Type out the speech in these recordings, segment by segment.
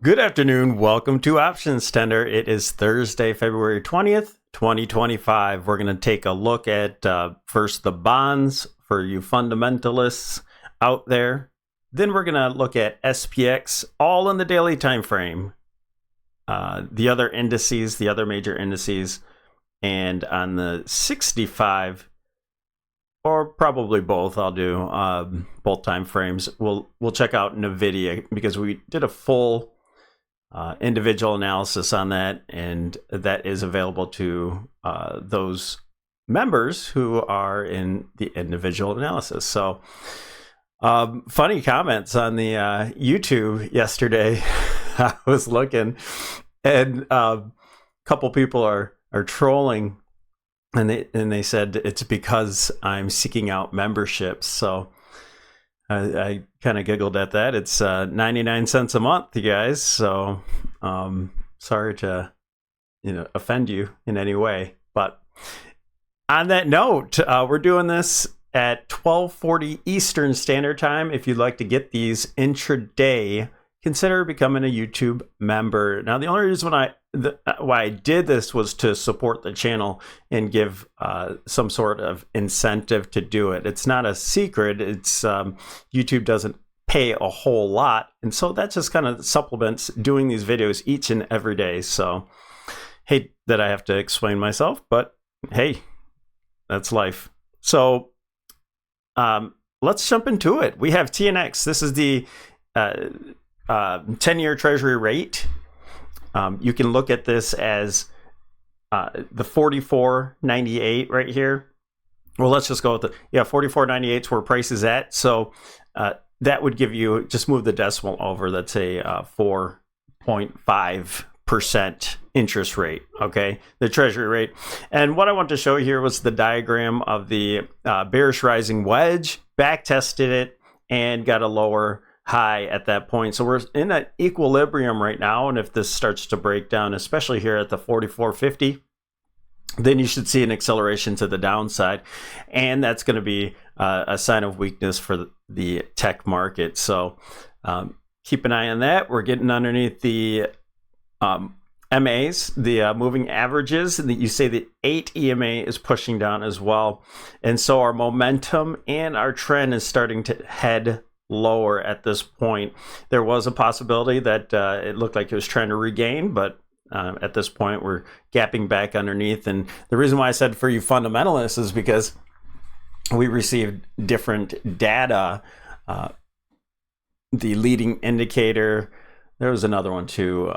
Good afternoon. Welcome to OptionsTender. It is Thursday, February 20th, 2025. We're going to take a look at first the bonds for you fundamentalists out there. Then we're going to look at SPX, all in the daily time frame. The other indices, the other major indices, and on the 65, or probably both, I'll do both time frames. We'll check out Nvidia because we did a full individual analysis on that, and that is available to those members who are in the individual analysis. So funny comments on the YouTube yesterday. I was looking, and a couple people are trolling, and they said it's because I'm seeking out memberships. So I kind of giggled at that. It's 99 cents a month, you guys. So sorry to offend you in any way. But on that note, we're doing this at 12:40 Eastern Standard Time. If you'd like to get these intraday, consider becoming a YouTube member. Now, the only reason why I did this was to support the channel and give some sort of incentive to do it. It's not a secret. It's YouTube doesn't pay a whole lot, and so that just kind of supplements doing these videos each and every day. So hate that I have to explain myself, but hey, that's life. So let's jump into it. We have TNX. This is the 10-year treasury rate. You can look at this as the 44.98 right here. Well, let's just go with 44.98 is where price is at. So that would give you, just move the decimal over, that's a 4.5% interest rate, okay, the treasury rate. And what I want to show here was the diagram of the bearish rising wedge, back tested it, and got a lower high at that point. So we're in an equilibrium right now, and if this starts to break down, especially here at the 44.50, then you should see an acceleration to the downside, and that's going to be a sign of weakness for the tech market. So keep an eye on that. We're getting underneath the MAs, the moving averages, and you say the 8 EMA is pushing down as well, and so our momentum and our trend is starting to head lower at this point. There was a possibility that it looked like it was trying to regain, but at this point we're gapping back underneath. And the reason why I said for you fundamentalists is because we received different data. The leading indicator, there was another one too.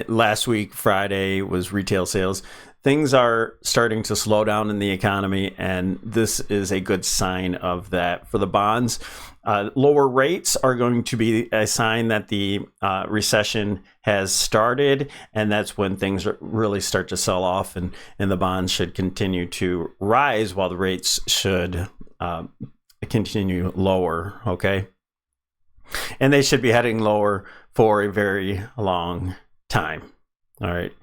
Last week, Friday, was retail sales. Things are starting to slow down in the economy, and this is a good sign of that. For the bonds, lower rates are going to be a sign that the recession has started, and that's when things really start to sell off, and the bonds should continue to rise while the rates should continue lower, okay? And they should be heading lower for a very long time. All right.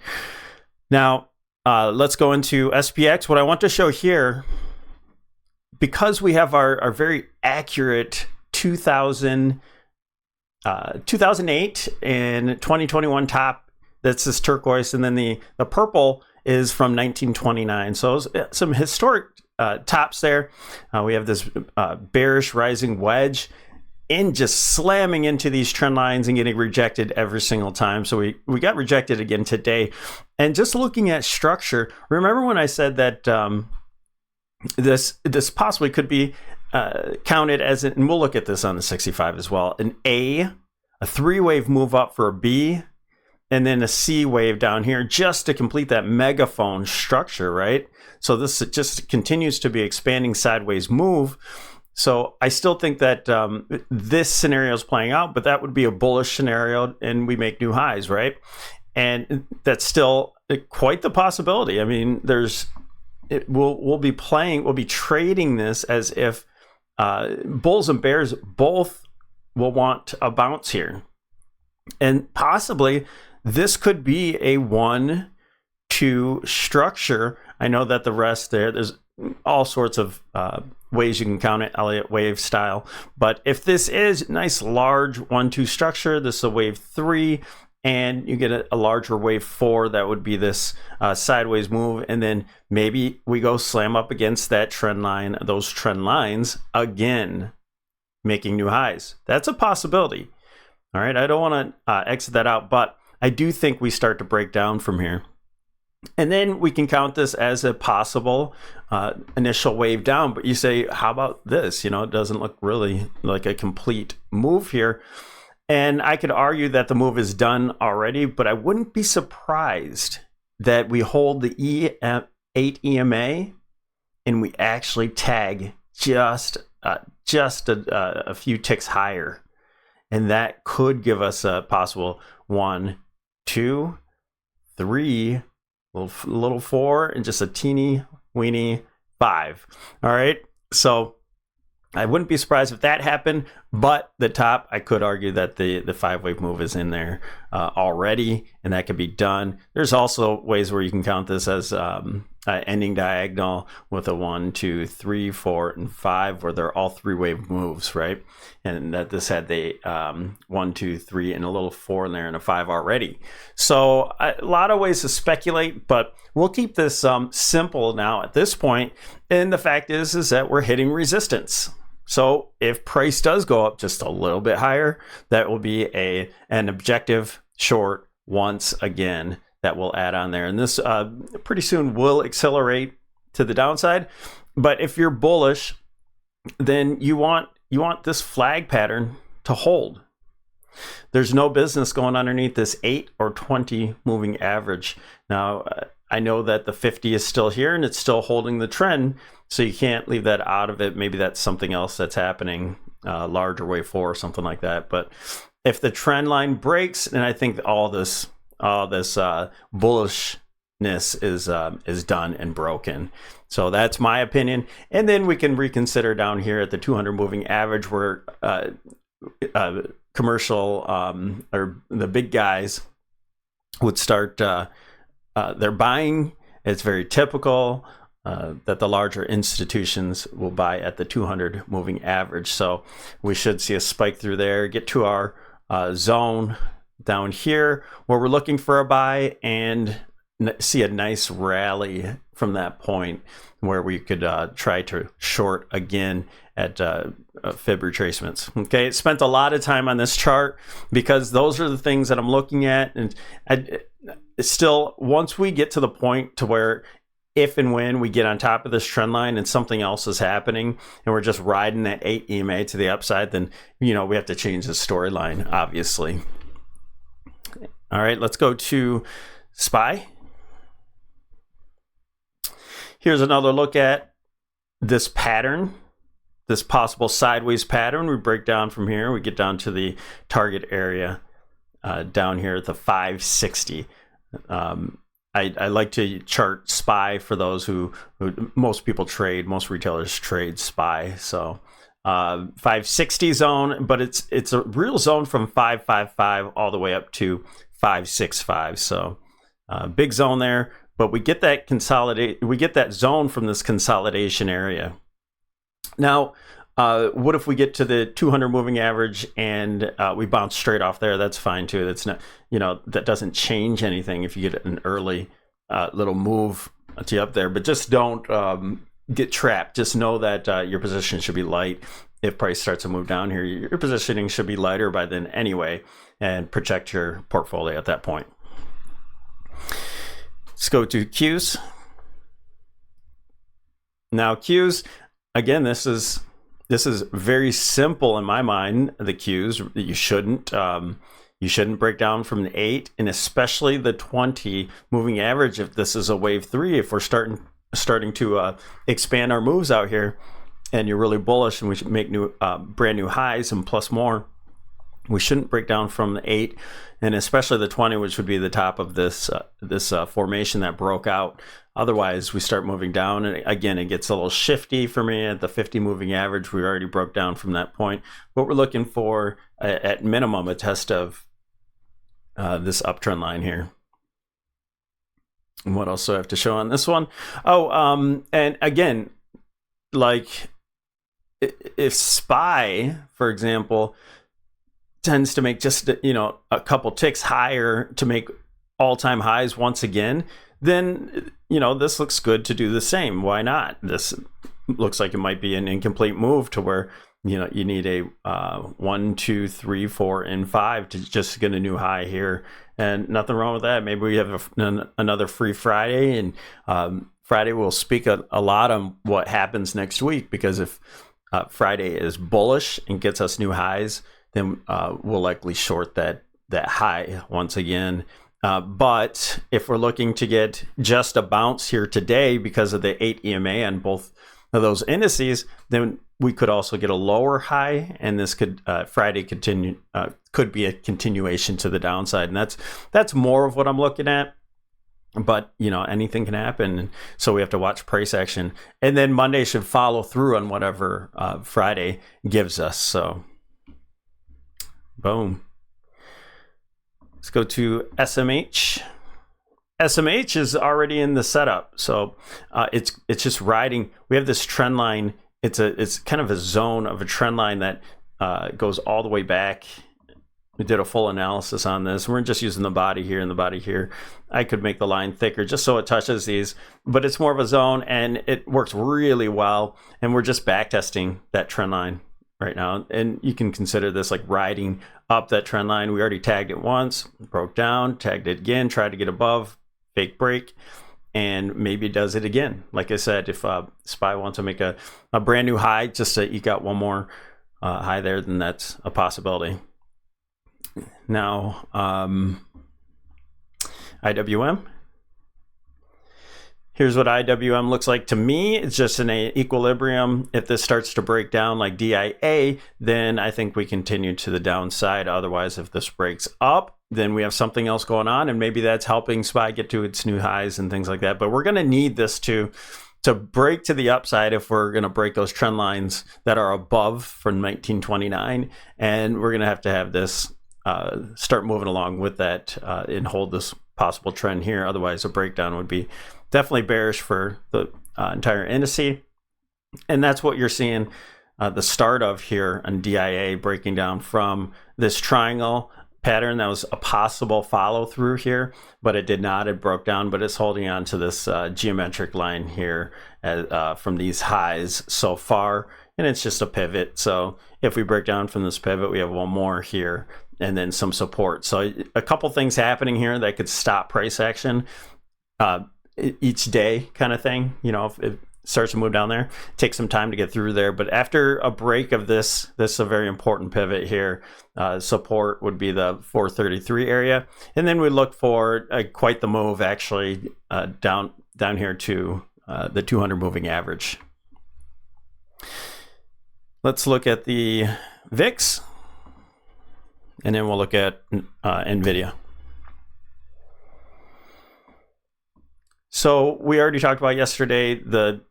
Now, let's go into SPX. What I want to show here, because we have our very accurate 2008 and 2021 top, that's this turquoise, and then the purple is from 1929. So some historic tops there. We have this bearish rising wedge, in just slamming into these trend lines and getting rejected every single time. So we got rejected again today. And just looking at structure, remember when I said that this possibly could be counted as, and we'll look at this on the 65 as well, an A, a 3-wave move up for a B, and then a C wave down here just to complete that megaphone structure, right? So this just continues to be expanding sideways move. So I still think that this scenario is playing out, but that would be a bullish scenario, and we make new highs, right? And that's still quite the possibility. I mean, we'll be trading this as if bulls and bears both will want a bounce here, and possibly this could be a 1-2 structure. I know that the rest there's all sorts of ways you can count it, Elliott wave style. But if this is nice large 1-2 structure, this is a wave 3, and you get a larger wave 4, that would be this sideways move, and then maybe we go slam up against that trend line, those trend lines again, making new highs. That's a possibility. All right, I don't want to exit that out, but I do think we start to break down from here. And then we can count this as a possible initial wave down. But you say, how about this? You know, it doesn't look really like a complete move here. And I could argue that the move is done already, but I wouldn't be surprised that we hold the 8 EMA and we actually tag just a few ticks higher. And that could give us a possible 1, 2, 3, little 4, and just a teeny weeny 5. All right. So I wouldn't be surprised if that happened, but the top, I could argue that the 5-wave move is in there already, and that could be done. There's also ways where you can count this as ending diagonal with a 1, 2, 3, 4, and 5, where they're all 3-wave moves, right? And that this had the 1, 2, 3, and a little 4 in there and a 5 already. So a lot of ways to speculate, but we'll keep this simple now at this point. And the fact is that we're hitting resistance. So if price does go up just a little bit higher, that will be an objective short once again that will add on there. And this pretty soon will accelerate to the downside. But if you're bullish, then you want this flag pattern to hold. There's no business going underneath this 8 or 20 moving average. Now, I know that the 50 is still here and it's still holding the trend, so you can't leave that out of it. Maybe that's something else that's happening, larger wave 4 or something like that. But if the trend line breaks, then I think all this bullishness is done and broken. So that's my opinion. And then we can reconsider down here at the 200 moving average, where commercial or the big guys would start they're buying. It's very typical that the larger institutions will buy at the 200 moving average. So we should see a spike through there, get to our zone down here where we're looking for a buy, and see a nice rally from that point where we could try to short again at fib retracements. Okay, spent a lot of time on this chart because those are the things that I'm looking at, and still, once we get to the point to where if and when we get on top of this trend line and something else is happening and we're just riding that 8 EMA to the upside, then we have to change the storyline, obviously. All right, let's go to SPY. Here's another look at this pattern, this possible sideways pattern. We break down from here. We get down to the target area down here at the 560. I like to chart SPY for those who most people trade, most retailers trade SPY. So 560 zone, but it's a real zone from 555 all the way up to 565. So big zone there, but we get that zone from this consolidation area. Now, what if we get to the 200 moving average and we bounce straight off there? That's fine too. That's not, that doesn't change anything if you get an early little move to up there. But just don't get trapped. Just know that your position should be light. If price starts to move down here, your positioning should be lighter by then anyway, and protect your portfolio at that point. Let's go to Qs. Now Qs, again, this is very simple in my mind. The Qs, you shouldn't break down from the 8, and especially the 20 moving average if this is a wave 3. If we're starting to expand our moves out here, and you're really bullish, and we should make new brand new highs and plus more, we shouldn't break down from the 8, and especially the 20, which would be the top of this formation that broke out. Otherwise, we start moving down, and again, it gets a little shifty for me at the 50 moving average. We already broke down from that point. What we're looking for, at minimum, a test of this uptrend line here. And what else do I have to show on this one? Oh, and again, like if SPY, for example, tends to make just, you know, a couple ticks higher to make all-time highs once again, then, you know, this looks good to do the same. Why not? This looks like it might be an incomplete move to where, you know, you need a 1, 2, 3, 4, and 5 to just get a new high here, and nothing wrong with that. Maybe we have another free Friday, and Friday will speak a lot on what happens next week, because if Friday is bullish and gets us new highs, then we'll likely short that high once again. But if we're looking to get just a bounce here today because of the 8 EMA on both of those indices, then we could also get a lower high, and this could Friday continue could be a continuation to the downside, and that's more of what I'm looking at. But, you know, anything can happen, so we have to watch price action, and then Monday should follow through on whatever Friday gives us. So boom. Let's go to SMH. SMH is already in the setup, so it's just riding. We have this trend line. It's kind of a zone of a trend line that goes all the way back. We did a full analysis on this. We're just using the body here and the body here. I could make the line thicker just so it touches these, but it's more of a zone, and it works really well. And we're just back testing that trend line right now, and you can consider this like riding up that trend line. We already tagged it once, broke down, tagged it again, tried to get above, fake break, and maybe it does it again. Like I said, if SPY wants to make a brand new high just to eke out one more high there, then that's a possibility. Now, IWM. Here's what IWM looks like to me. It's just in an equilibrium. If this starts to break down like DIA, then I think we continue to the downside. Otherwise, if this breaks up, then we have something else going on, and maybe that's helping SPY get to its new highs and things like that. But we're going to need this to break to the upside if we're going to break those trend lines that are above from 1929, and we're going to have this start moving along with that and hold this possible trend here. Otherwise, a breakdown would be definitely bearish for the entire indice, and that's what you're seeing the start of here on DIA, breaking down from this triangle pattern that was a possible follow through here, but it did not. It broke down, but it's holding on to this geometric line here from these highs so far, and it's just a pivot. So if we break down from this pivot, we have one more here and then some support. So a couple things happening here that could stop price action each day, kind of thing. You know, if it starts to move down there, take some time to get through there. But after a break of this is a very important pivot here. Support would be the 433 area, and then we look for quite the move actually down here to the 200 moving average. Let's look at the VIX, and then we'll look at Nvidia. So we already talked about yesterday the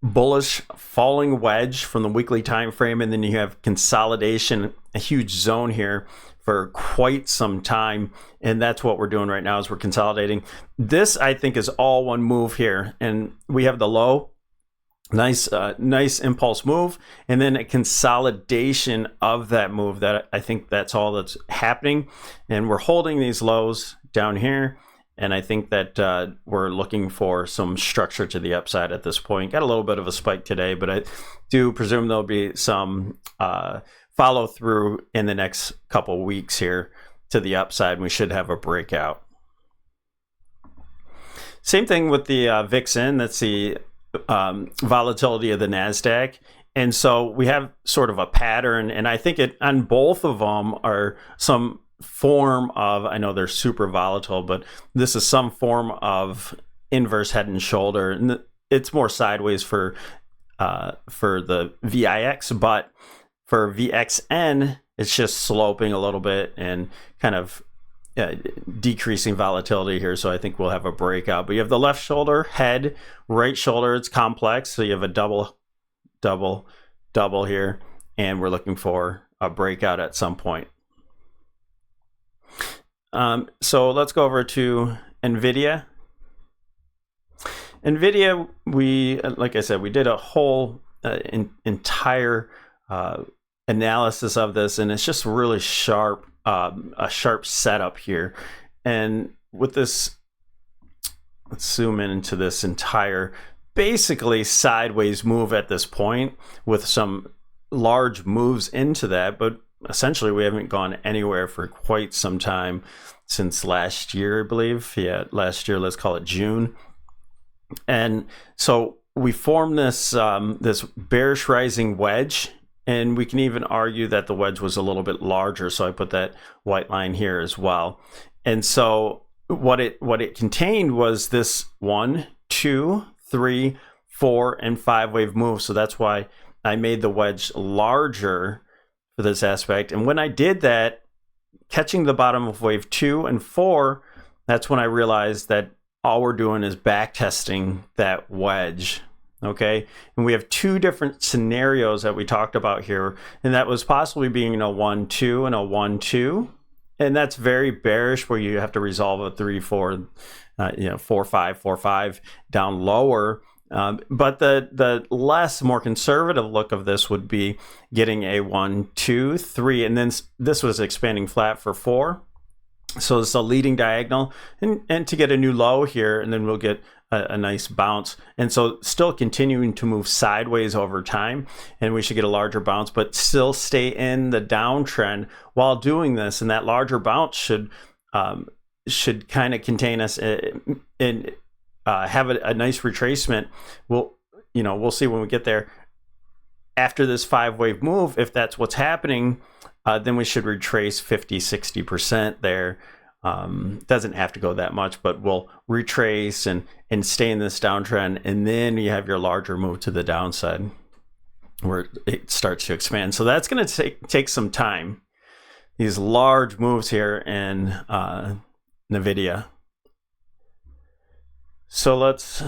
bullish falling wedge from the weekly time frame, and then you have consolidation, a huge zone here for quite some time, and that's what we're doing right now is we're consolidating. This I think is all one move here, and we have the low. Nice impulse move, and then a consolidation of that move. That I think that's all that's happening, and we're holding these lows down here, and I think that we're looking for some structure to the upside at this point. Got a little bit of a spike today, but I do presume there'll be some follow through in the next couple weeks here to the upside, and we should have a breakout. Same thing with the VIX. That's the volatility of the NASDAQ, and so we have sort of a pattern, and I think it on both of them are some form of, I know they're super volatile, but this is some form of inverse head and shoulder, and it's more sideways for the VIX, but for VXN it's just sloping a little bit and kind of decreasing volatility here. So I think we'll have a breakout. But you have the left shoulder, head, right shoulder. It's complex. So you have a double here. And we're looking for a breakout at some point. So let's go over to Nvidia. Nvidia, like I said, we did a whole entire analysis of this, and it's just really sharp, a sharp setup here. And with this, let's zoom into this entire basically sideways move at this point with some large moves into that, but essentially we haven't gone anywhere for quite some time since last year, I believe. Yeah, last year, let's call it June. And so we formed this this bearish rising wedge, and we can even argue that the wedge was a little bit larger, so I put that white line here as well. And so what it contained was this 1, 2, 3, 4, and 5 wave move. So that's why I made the wedge larger for this aspect. And when I did that, catching the bottom of wave 2 and 4, that's when I realized that all we're doing is back testing that wedge. Okay, and we have two different scenarios that we talked about here, and that was possibly being a 1, 2 and a 1, 2. And that's very bearish, where you have to resolve a 3, 4, 4, 5, 4, 5 down lower. But the more conservative look of this would be getting a 1, 2, 3, and then this was expanding flat for 4. So it's a leading diagonal, and to get a new low here, and then we'll get a nice bounce. And so still continuing to move sideways over time, and we should get a larger bounce, but still stay in the downtrend while doing this. And that larger bounce should kind of contain us and have a nice retracement. We'll see when we get there. After this 5 wave move, if that's what's happening, then we should retrace 50-60% there. Doesn't have to go that much, but we'll retrace and stay in this downtrend, and then you have your larger move to the downside where it starts to expand. So that's going to take some time, these large moves here in Nvidia. So let's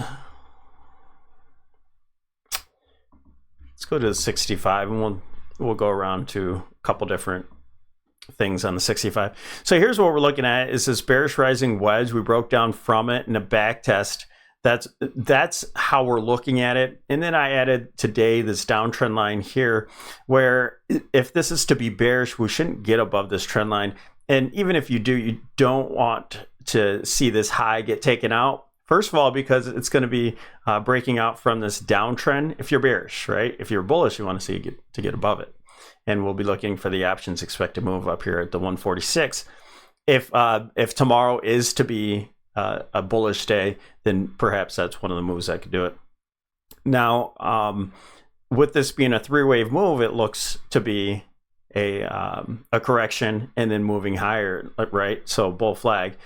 go to the 65, and we'll go around to a couple different things on the 65. So here's what we're looking at is this bearish rising wedge. We broke down from it in a back test. That's how we're looking at it. And then I added today this downtrend line here, where if this is to be bearish, we shouldn't get above this trend line. And even if you do, you don't want to see this high get taken out. First of all, because it's going to be breaking out from this downtrend if you're bearish, right? If you're bullish, you want to see it to get above it. And we'll be looking for the options expected move up here at the 146. If tomorrow is to be a bullish day, then perhaps that's one of the moves that could do it. Now, with this being a 3-wave move, it looks to be a correction and then moving higher, right? So bull flag.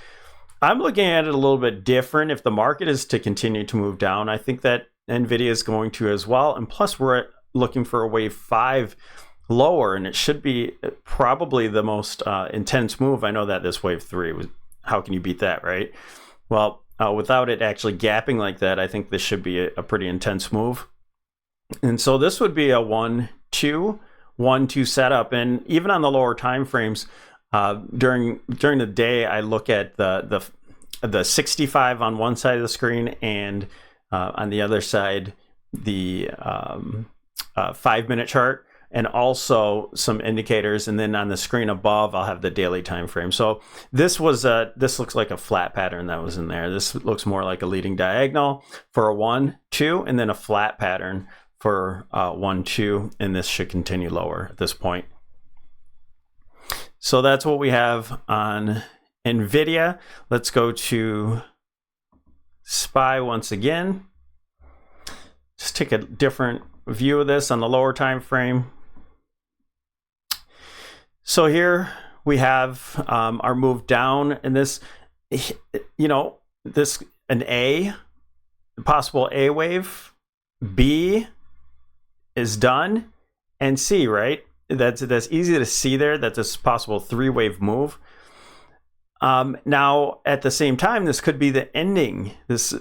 I'm looking at it a little bit different. If the market is to continue to move down, I think that Nvidia is going to as well. And plus, we're looking for a wave 5 lower, and it should be probably the most intense move. I know that this wave 3 was, how can you beat that, right? Well, without it actually gapping like that, I think this should be a pretty intense move. And so this would be a 1, 2, 1, 2 setup. And even on the lower time frames, during the day, I look at the 65 on one side of the screen, and on the other side, the 5-minute chart, and also some indicators. And then on the screen above, I'll have the daily time frame. So this looks like a flat pattern that was in there. This looks more like a leading diagonal for a 1, 2, and then a flat pattern for 1, 2, and this should continue lower at this point. So that's what we have on Nvidia. Let's go to SPY once again. Just take a different view of this on the lower time frame. So here we have our move down, and this, an A, possible A wave, B is done, and C, right? That's easy to see there. That's a possible 3-wave move. Now, at the same time, this could be the ending. This,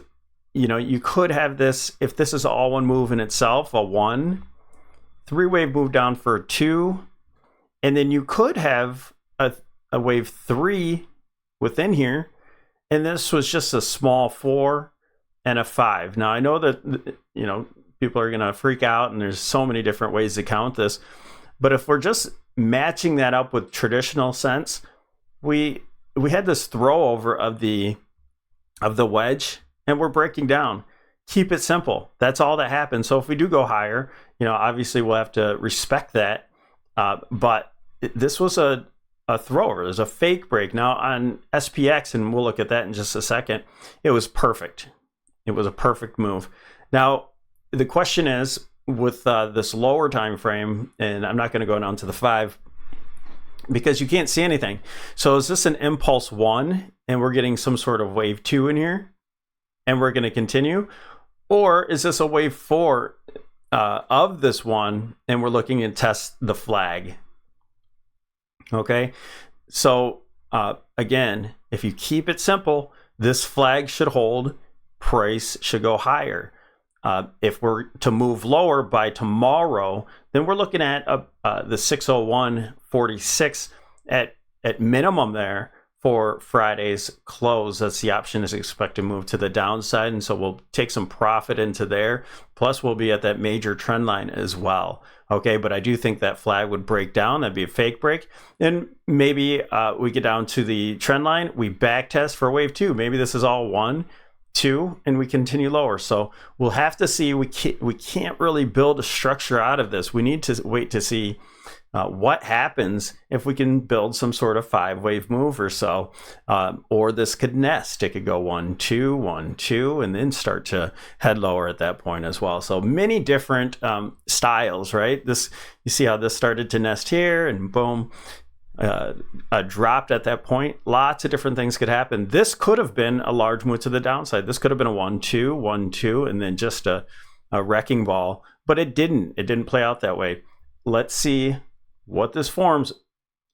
you could have this, if this is all one move in itself, a 1, 3-wave move down for a 2, and then you could have a wave 3 within here, and this was just a small 4, and a 5. Now, I know that, you know, people are going to freak out, and there's so many different ways to count this. But if we're just matching that up with traditional sense, we had this throw over of the wedge, and we're breaking down. Keep it simple. That's all that happens. So if we do go higher, you know, obviously we'll have to respect that. But this was a thrower. There's a fake break. Now on SPX, and we'll look at that in just a second, it was perfect. It was a perfect move. Now, the question is, with this lower time frame, and I'm not going to go down to the 5 because you can't see anything. So is this an impulse 1 and we're getting some sort of wave 2 in here and we're going to continue? Or is this a wave 4 of this one and we're looking to test the flag? Okay, so again, if you keep it simple, this flag should hold, price should go higher. If we're to move lower by tomorrow, then we're looking at the 601.46 at minimum there for Friday's close. That's the option is expected to move to the downside, and so we'll take some profit into there. Plus, we'll be at that major trend line as well. Okay, but I do think that flag would break down. That'd be a fake break. Then maybe we get down to the trend line. We back test for wave 2. Maybe this is all 1, 2, and we continue lower. So we'll have to see. We can't really build a structure out of this. We need to wait to see what happens if we can build some sort of 5-wave move or so, or this could nest. It could go 1, 2, 1, 2, and then start to head lower at that point as well. So many different styles, right? This, you see how this started to nest here, and boom, dropped at that point. Lots of different things could happen. This could have been a large move to the downside. This could have been a 1, 2, 1, 2, and then just a wrecking ball, but it didn't. It didn't play out that way. Let's see what this forms,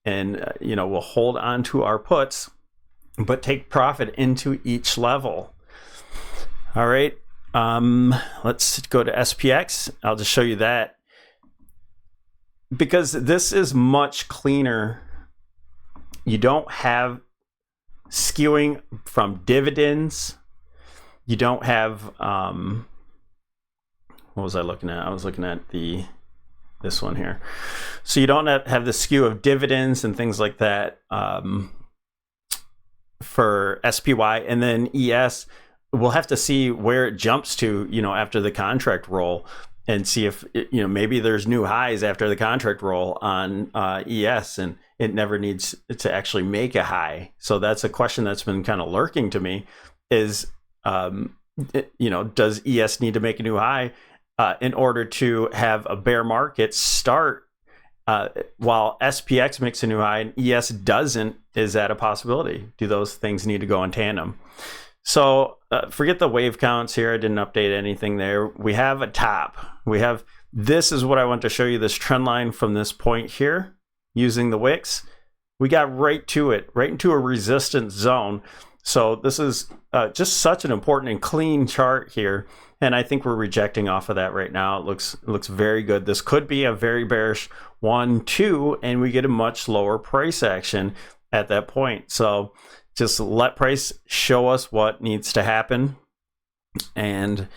and you know, we'll hold on to our puts, but take profit into each level. All right, let's go to SPX. I'll just show you that because this is much cleaner. You don't have skewing from dividends. You don't have what was I looking at? I was looking at this one here. So you don't have the skew of dividends and things like that for SPY. And then ES, we'll have to see where it jumps to, you know, after the contract roll, and see if, you know, maybe there's new highs after the contract roll on ES, and it never needs to actually make a high. So that's a question that's been kind of lurking to me is, you know, does ES need to make a new high in order to have a bear market start while SPX makes a new high and ES doesn't? Is that a possibility? Do those things need to go in tandem? So forget the wave counts here. I didn't update anything there. We have a top. We have, this is what I want to show you, this trend line from this point here using the VIX. We got right to it, right into a resistance zone. So this is just such an important and clean chart here. And I think we're rejecting off of that right now. It looks very good. This could be a very bearish 1, 2, and we get a much lower price action at that point. So just let price show us what needs to happen. And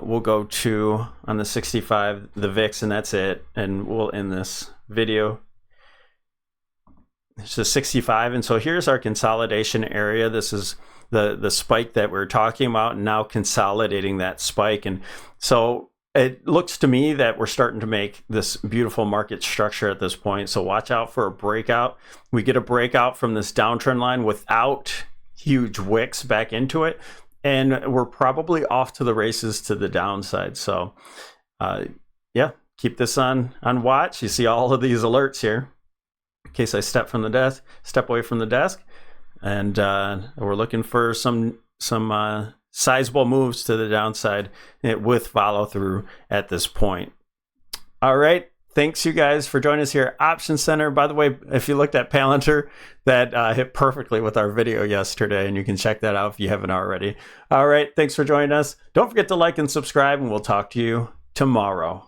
we'll go to, on the 65, the VIX, and that's it. And we'll end this video. It's a 65, and so here's our consolidation area. This is the spike that we're talking about, and now consolidating that spike. And so it looks to me that we're starting to make this beautiful market structure at this point. So watch out for a breakout. We get a breakout from this downtrend line without huge wicks back into it, and we're probably off to the races to the downside. So yeah, keep this on watch. You see all of these alerts here in case I step away from the desk. And we're looking for some sizable moves to the downside with follow through at this point. All right. Thanks you guys for joining us here at OptionsTender. By the way, if you looked at Palantir, that hit perfectly with our video yesterday, and you can check that out if you haven't already. All right. Thanks for joining us. Don't forget to like and subscribe, and we'll talk to you tomorrow.